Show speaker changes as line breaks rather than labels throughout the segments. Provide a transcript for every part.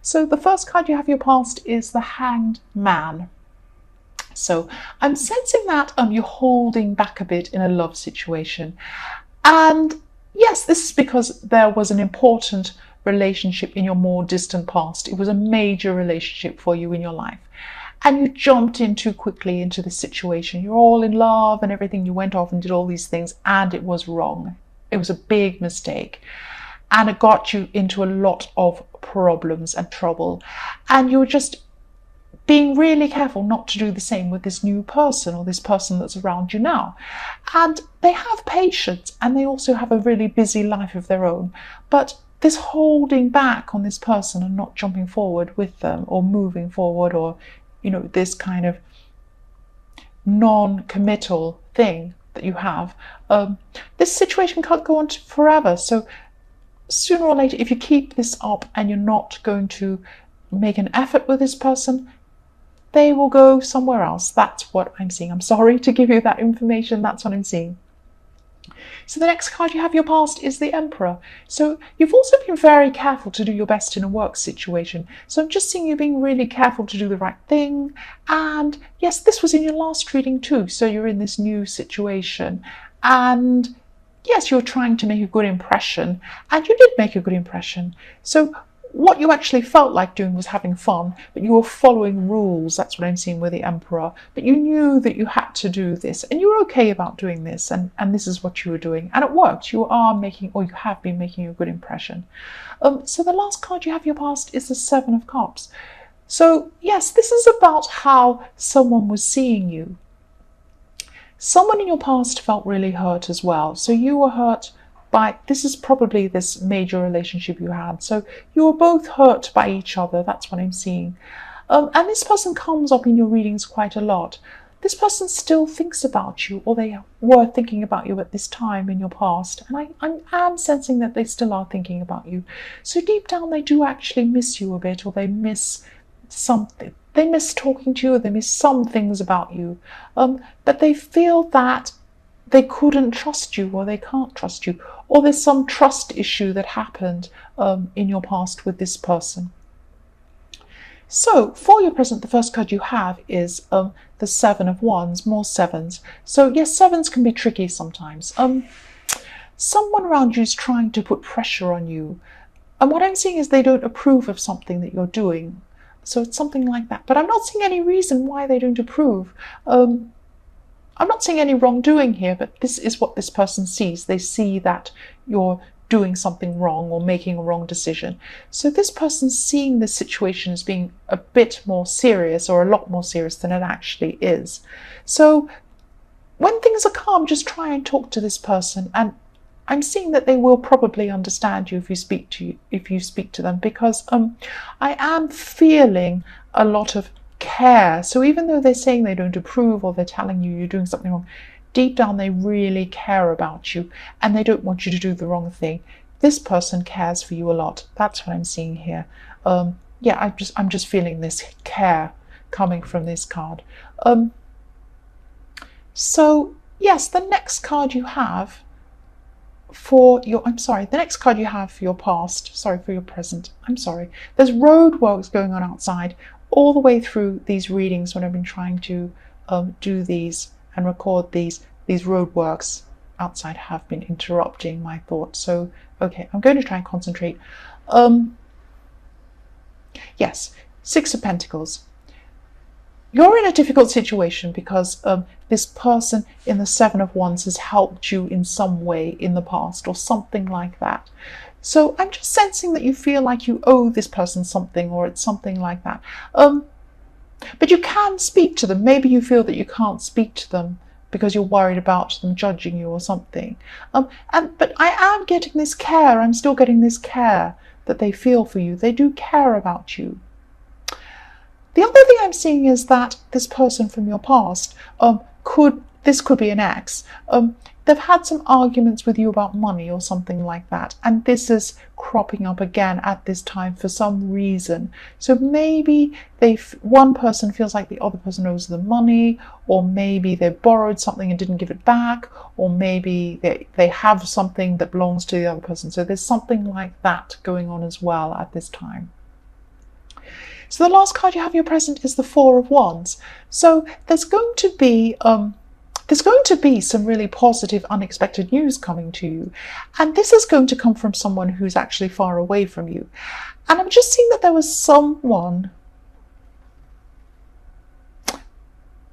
So the first card you have your past is the Hanged Man. So I'm sensing that you're holding back a bit in a love situation. And yes, this is because there was an important relationship in your more distant past. It was a major relationship for you in your life. And you jumped in too quickly into this situation. You're all in love and everything. You went off and did all these things, and it was wrong. It was a big mistake. And it got you into a lot of problems and trouble. And you're just being really careful not to do the same with this new person or this person that's around you now. And they have patience, and they also have a really busy life of their own. But this holding back on this person and not jumping forward with them or moving forward, or this kind of non-committal thing that you have, this situation can't go on forever. So sooner or later, if you keep this up and you're not going to make an effort with this person, they will go somewhere else. That's what I'm seeing. I'm sorry to give you that information. That's what I'm seeing. So the next card you have your past is the Emperor. So you've also been very careful to do your best in a work situation. So I'm just seeing you being really careful to do the right thing. And yes, this was in your last reading too. So you're in this new situation. And yes, you're trying to make a good impression. And you did make a good impression. So what you actually felt like doing was having fun, but you were following rules. That's what I'm seeing with the Emperor. But you knew that you had to do this, and you were okay about doing this, and this is what you were doing, and it worked. You are making, or you have been making, a good impression. So the last card you have your past is the Seven of Cups. So yes, this is about how someone was seeing you. Someone in your past felt really hurt as well. So you were hurt by, this is probably this major relationship you had. So you were both hurt by each other. That's what I'm seeing. And this person comes up in your readings quite a lot. This person still thinks about you, or they were thinking about you at this time in your past. And I am sensing that they still are thinking about you. So deep down, they do actually miss you a bit, or they miss something. They miss talking to you, or they miss some things about you. But they feel that they couldn't trust you, or they can't trust you, or there's some trust issue that happened in your past with this person. So for your present, the first card you have is the Seven of Wands, more sevens. So yes, sevens can be tricky sometimes. Someone around you is trying to put pressure on you. And what I'm seeing is they don't approve of something that you're doing. So it's something like that. But I'm not seeing any reason why they don't approve. I'm not seeing any wrongdoing here, but this is what this person sees. They see that you're doing something wrong or making a wrong decision. So this person's seeing this situation as being a bit more serious, or a lot more serious than it actually is. So when things are calm, just try and talk to this person. And I'm seeing that they will probably understand you if you speak to them, because I am feeling a lot of care. So even though they're saying they don't approve, or they're telling you you're doing something wrong, deep down they really care about you, and they don't want you to do the wrong thing. This person cares for you a lot. That's what I'm seeing here. Yeah, I'm just feeling this care coming from this card. So yes, the next card you have for your, the next card you have for your past, sorry, for your present, I'm sorry. There's road works going on outside all the way through these readings when I've been trying to do these and record these road works outside have been interrupting my thoughts. So, okay, I'm going to try and concentrate. Yes, Six of Pentacles. You're in a difficult situation because this person in the Seven of Wands has helped you in some way in the past, or something like that. So I'm just sensing that you feel like you owe this person something, or it's something like that. But you can speak to them. Maybe you feel that you can't speak to them because you're worried about them judging you or something. But I am getting this care. I'm still getting this care that they feel for you. They do care about you. The other thing I'm seeing is that this person from your past could be an ex. They've had some arguments with you about money or something like that, and this is cropping up again at this time for some reason. So maybe one person feels like the other person owes them money, or maybe they borrowed something and didn't give it back, or maybe they have something that belongs to the other person. So there's something like that going on as well at this time. So the last card you have in your present is the Four of Wands. So there's going to be some really positive, unexpected news coming to you. And this is going to come from someone who's actually far away from you. And I'm just seeing that there was someone...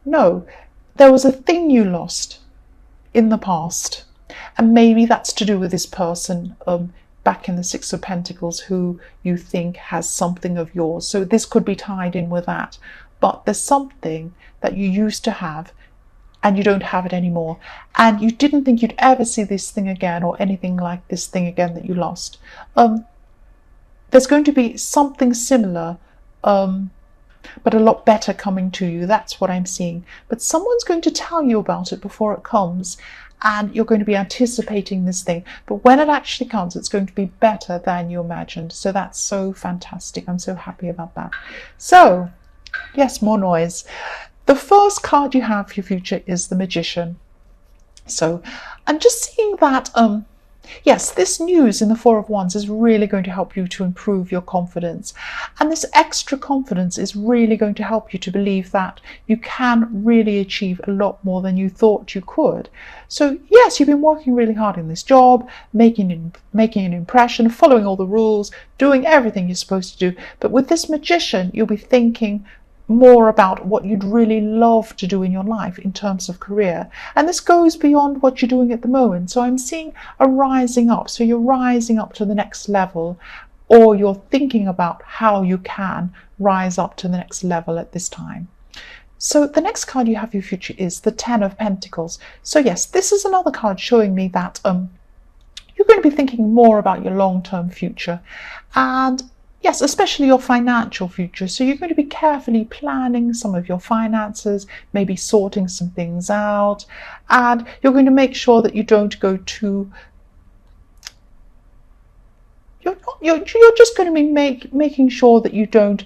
No, there was a thing you lost in the past. And maybe that's to do with this person back in the Six of Pentacles who you think has something of yours. So this could be tied in with that. But there's something that you used to have and you don't have it anymore. And you didn't think you'd ever see this thing again or anything like this thing again that you lost. There's going to be something similar, but a lot better coming to you. That's what I'm seeing. But someone's going to tell you about it before it comes. And you're going to be anticipating this thing. But when it actually comes, it's going to be better than you imagined. So that's so fantastic. I'm so happy about that. So, yes, more noise. The first card you have for your future is the Magician. So I'm just seeing that, yes, this news in the Four of Wands is really going to help you to improve your confidence. And this extra confidence is really going to help you to believe that you can really achieve a lot more than you thought you could. So yes, you've been working really hard in this job, making an impression, following all the rules, doing everything you're supposed to do. But with this Magician, you'll be thinking more about what you'd really love to do in your life in terms of career. And this goes beyond what you're doing at the moment. So I'm seeing a rising up. So you're rising up to the next level, or you're thinking about how you can rise up to the next level at this time. So the next card you have for your future is the Ten of Pentacles. So yes, this is another card showing me that you're going to be thinking more about your long-term future. And yes, especially your financial future. So you're going to be carefully planning some of your finances, maybe sorting some things out, and you're going to make sure that you don't go too... You're just going to be making sure that you don't,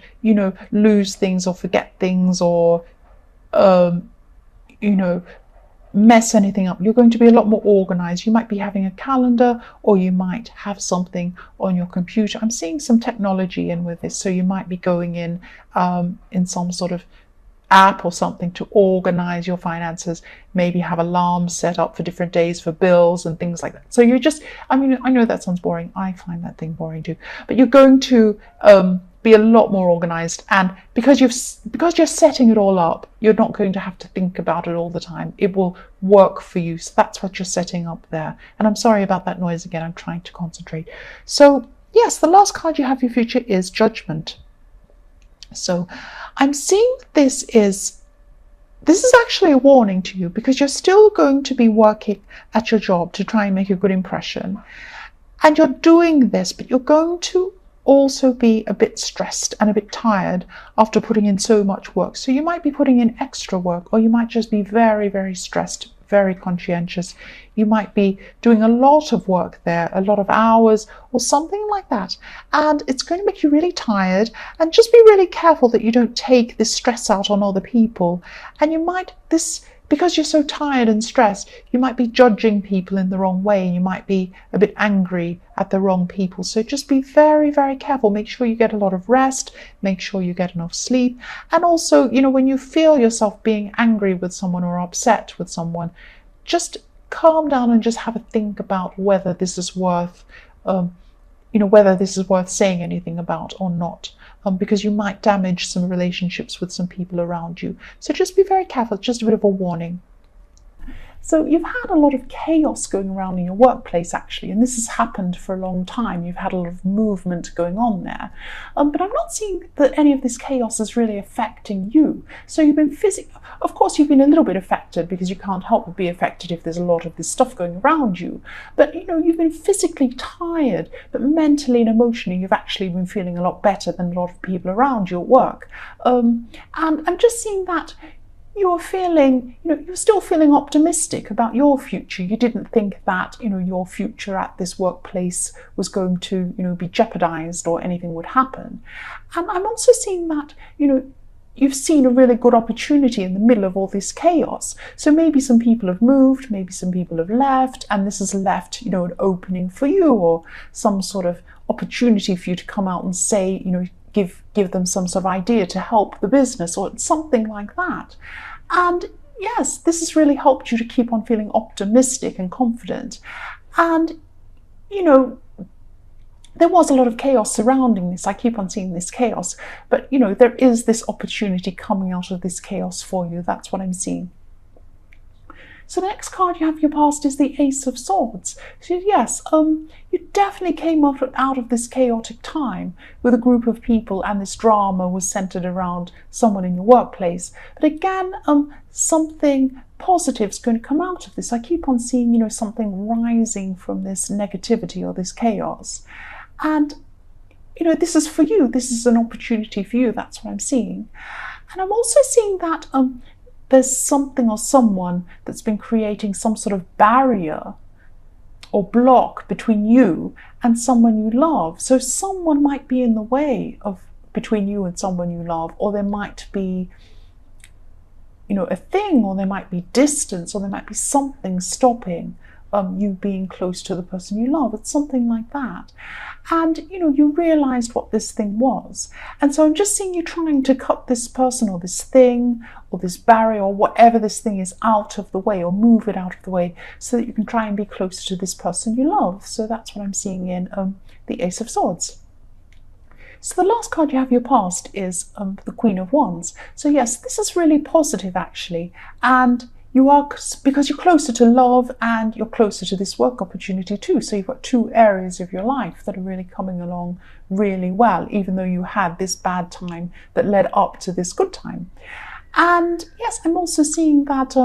lose things or forget things or, mess anything up. You're going to be a lot more organized. You might be having a calendar, or you might have something on your computer. I'm seeing some technology in with this, so you might be going in some sort of app or something to organize your finances, maybe have alarms set up for different days for bills and things like that. So you're just, I know that sounds boring. I find that thing boring too, but you're going to be a lot more organized, and because you're setting it all up, you're not going to have to think about it all the time. It will work for you. So that's what you're setting up there. And I'm sorry about that noise again. I'm trying to concentrate. So yes, the last card you have for your future is Judgment. So I'm seeing this is actually a warning to you, because you're still going to be working at your job to try and make a good impression. And you're doing this, but you're going to also be a bit stressed and a bit tired after putting in so much work. So you might be putting in extra work, or you might just be very, very stressed, very conscientious. You might be doing a lot of work there, a lot of hours or something like that. And it's going to make you really tired, and just be really careful that you don't take this stress out on other people. And you might, because you're so tired and stressed, you might be judging people in the wrong way. You might be a bit angry at the wrong people. So just be very, very careful. Make sure you get a lot of rest. Make sure you get enough sleep. And also, when you feel yourself being angry with someone or upset with someone, just calm down and just have a think about whether this is worth, whether this is worth saying anything about or not. Because you might damage some relationships with some people around you. So just be very careful, just a bit of a warning. So you've had a lot of chaos going around in your workplace, actually, and this has happened for a long time. You've had a lot of movement going on there. But I'm not seeing that any of this chaos is really affecting you. So you've been of course, you've been a little bit affected, because you can't help but be affected if there's a lot of this stuff going around you. But, you've been physically tired, but mentally and emotionally, you've actually been feeling a lot better than a lot of people around you at work. And I'm just seeing that you're still feeling optimistic about your future. You didn't think that, your future at this workplace was going to, be jeopardized or anything would happen. And I'm also seeing that, you've seen a really good opportunity in the middle of all this chaos. So maybe some people have moved, maybe some people have left, and this has left, an opening for you, or some sort of opportunity for you to come out and say, give them some sort of idea to help the business or something like that. And yes, this has really helped you to keep on feeling optimistic and confident. And, you know, there was a lot of chaos surrounding this. I keep on seeing this chaos, but, you know, there is this opportunity coming out of this chaos for you. That's what I'm seeing. So the next card you have your past is the Ace of Swords. So yes, you definitely came out of this chaotic time with a group of people, and this drama was centered around someone in your workplace. But again, something positive is going to come out of this. I keep on seeing, you know, something rising from this negativity or this chaos. And, you know, this is for you. This is an opportunity for you. That's what I'm seeing. And I'm also seeing that there's something or someone that's been creating some sort of barrier or block between you and someone you love. So someone might be in the way of between you and someone you love, or there might be, you know, a thing, or there might be distance, or there might be something stopping you being close to the person you love. It's something like that. And, you know, you realized what this thing was. And so I'm just seeing you trying to cut this person or this thing or this barrier or whatever this thing is out of the way, or move it out of the way, so that you can try and be closer to this person you love. So that's what I'm seeing in the Ace of Swords. So the last card you have your past is the Queen of Wands. So yes, this is really positive actually. And you are, because you're closer to love and you're closer to this work opportunity too. So you've got two areas of your life that are really coming along really well, even though you had this bad time that led up to this good time. And yes, I'm also seeing that,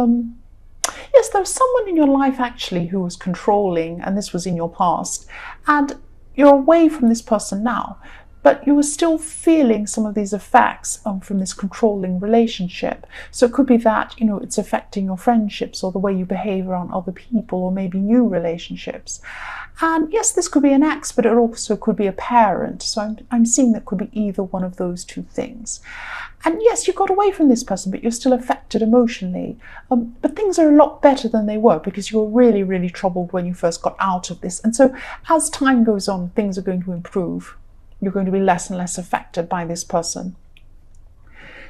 yes, there was someone in your life actually who was controlling, and this was in your past, and you're away from this person now. But you were still feeling some of these effects from this controlling relationship. So it could be that, you know, it's affecting your friendships or the way you behave around other people, or maybe new relationships. And yes, this could be an ex, but it also could be a parent. So I'm seeing that could be either one of those two things. And yes, you got away from this person, but you're still affected emotionally. But things are a lot better than they were, because you were really, really troubled when you first got out of this. And so as time goes on, things are going to improve. You're going to be less and less affected by this person.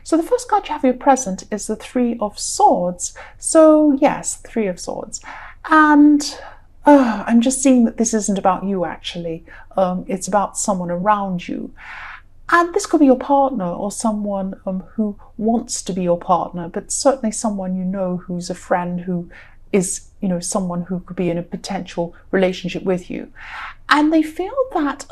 So the first card you have your present is the Three of Swords. So yes, Three of Swords. And I'm just seeing that this isn't about you actually. It's about someone around you. And this could be your partner, or someone who wants to be your partner, but certainly someone you know who's a friend, who is, you know, someone who could be in a potential relationship with you. And they feel that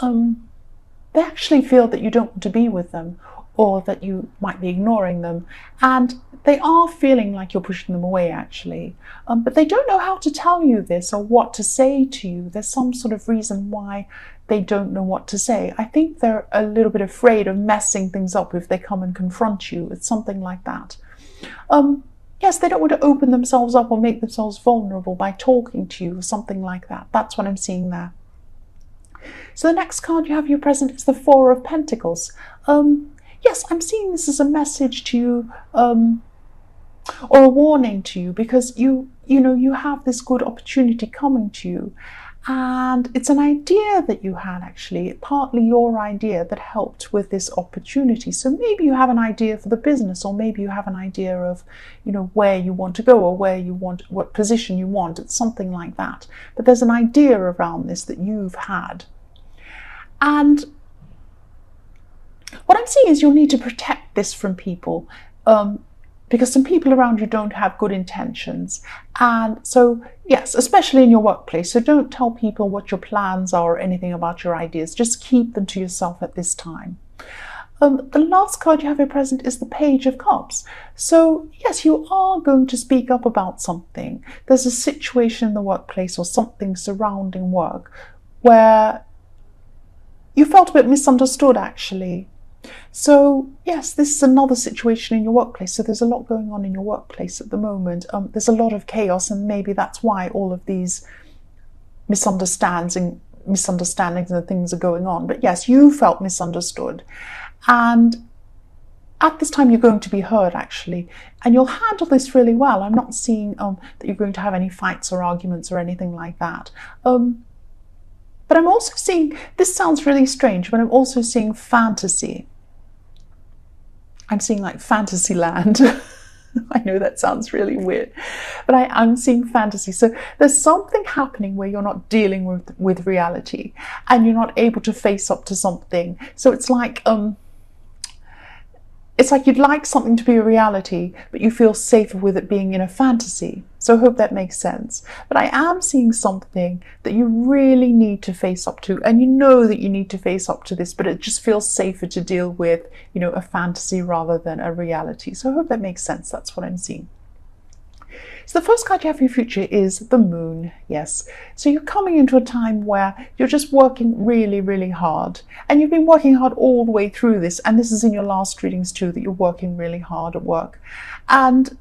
they actually feel that you don't want to be with them, or that you might be ignoring them, and they are feeling like you're pushing them away actually, but they don't know how to tell you this or what to say to you. There's some sort of reason why they don't know what to say. I think they're a little bit afraid of messing things up if they come and confront you. It's something like that. Yes, they don't want to open themselves up or make themselves vulnerable by talking to you or something like that. That's what I'm seeing there. So the next card you have your present is the Four of Pentacles. Yes, I'm seeing this as a message to you, or a warning to you, because you know you have this good opportunity coming to you, and it's an idea that you had actually, partly your idea, that helped with this opportunity. So maybe you have an idea for the business, or maybe you have an idea of, you know, where you want to go, or where you want, what position you want. It's something like that. But there's an idea around this that you've had. And what I'm seeing is you'll need to protect this from people, because some people around you don't have good intentions. And so, yes, especially in your workplace. So don't tell people what your plans are or anything about your ideas. Just keep them to yourself at this time. The last card you have here present is the Page of Cups. So yes, you are going to speak up about something. There's a situation in the workplace or something surrounding work where you felt a bit misunderstood actually. So yes, this is another situation in your workplace. So there's a lot going on in your workplace at the moment. There's a lot of chaos, and maybe that's why all of these misunderstandings and things are going on. But yes, you felt misunderstood. And at this time, you're going to be heard actually, and you'll handle this really well. I'm not seeing that you're going to have any fights or arguments or anything like that. But I'm also seeing, this sounds really strange, but I'm also seeing fantasy. I'm seeing like fantasy land. I know that sounds really weird, but I'm seeing fantasy. So there's something happening where you're not dealing with reality and you're not able to face up to something. So it's like you'd like something to be a reality, but you feel safer with it being in a fantasy. So I hope that makes sense. But I am seeing something that you really need to face up to, and you know that you need to face up to this, but it just feels safer to deal with, a fantasy rather than a reality. So I hope that makes sense. That's what I'm seeing. So the first card you have for your future is the Moon. Yes. So you're coming into a time where you're just working really, really hard. And you've been working hard all the way through this. And this is in your last readings too, that you're working really hard at work. And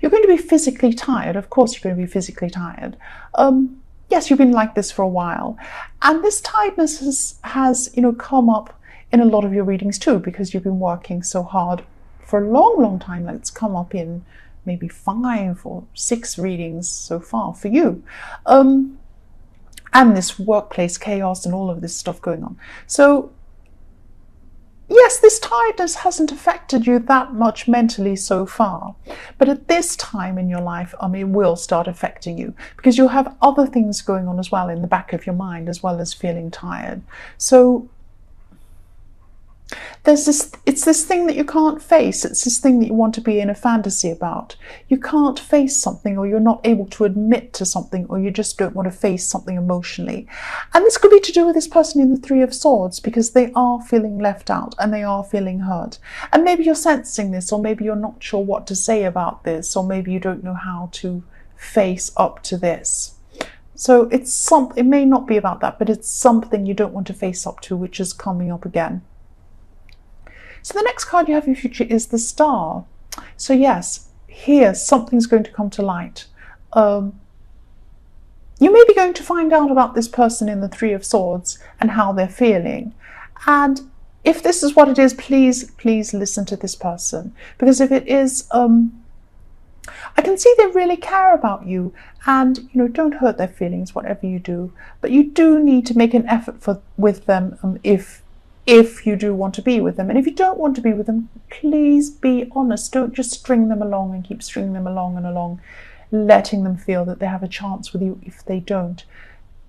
you're going to be physically tired. Of course, you're going to be physically tired. Yes, you've been like this for a while. And this tiredness has come up in a lot of your readings too, because you've been working so hard for a long, long time. Like it's come up in maybe 5 or 6 readings so far for you. And this workplace chaos and all of this stuff going on. So yes, this tiredness hasn't affected you that much mentally so far, but at this time in your life, it will start affecting you because you'll have other things going on as well in the back of your mind, as well as feeling tired. So it's this thing that you can't face. It's this thing that you want to be in a fantasy about. You can't face something, or you're not able to admit to something, or you just don't want to face something emotionally. And this could be to do with this person in the Three of Swords, because they are feeling left out and they are feeling hurt. And maybe you're sensing this, or maybe you're not sure what to say about this, or maybe you don't know how to face up to this. So it may not be about that, but it's something you don't want to face up to, which is coming up again. So the next card you have in your future is the Star. So yes, here something's going to come to light. You may be going to find out about this person in the Three of Swords and how they're feeling. And if this is what it is, please listen to this person. Because if it is, I can see they really care about you, and don't hurt their feelings, whatever you do. But you do need to make an effort with them if you do want to be with them. And if you don't want to be with them, please be honest. Don't just string them along and keep stringing them along and along, letting them feel that they have a chance with you if they don't.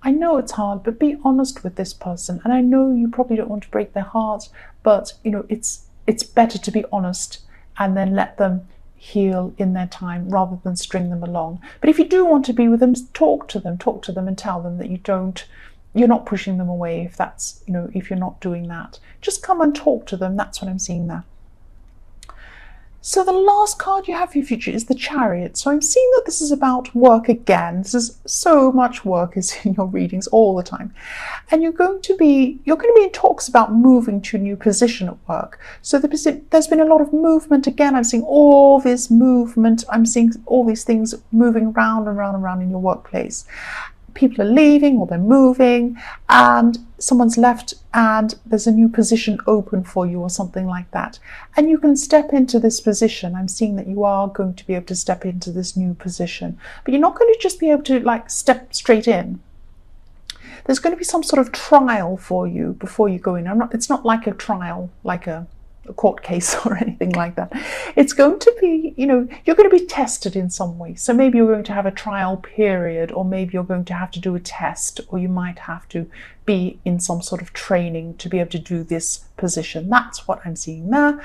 I know it's hard, but be honest with this person. And I know you probably don't want to break their heart, but it's better to be honest and then let them heal in their time rather than string them along. But if you do want to be with them, talk to them and tell them that you're not pushing them away. If that's, if you're not doing that, just come and talk to them. That's what I'm seeing there. So the last card you have for your future is the Chariot. So I'm seeing that this is about work again. This is so much work is in your readings all the time. And you're going to be in talks about moving to a new position at work. So there's been a lot of movement again. I'm seeing all this movement. I'm seeing all these things moving round and round and round in your workplace. People are leaving or they're moving, and someone's left and there's a new position open for you or something like that. And you can step into this position. I'm seeing that you are going to be able to step into this new position, but you're not going to just be able to step straight in. There's going to be some sort of trial for you before you go in. It's not like a trial, like a court case or anything like that. It's going to be, you're going to be tested in some way. So maybe you're going to have a trial period, or maybe you're going to have to do a test, or you might have to be in some sort of training to be able to do this position. That's what I'm seeing there.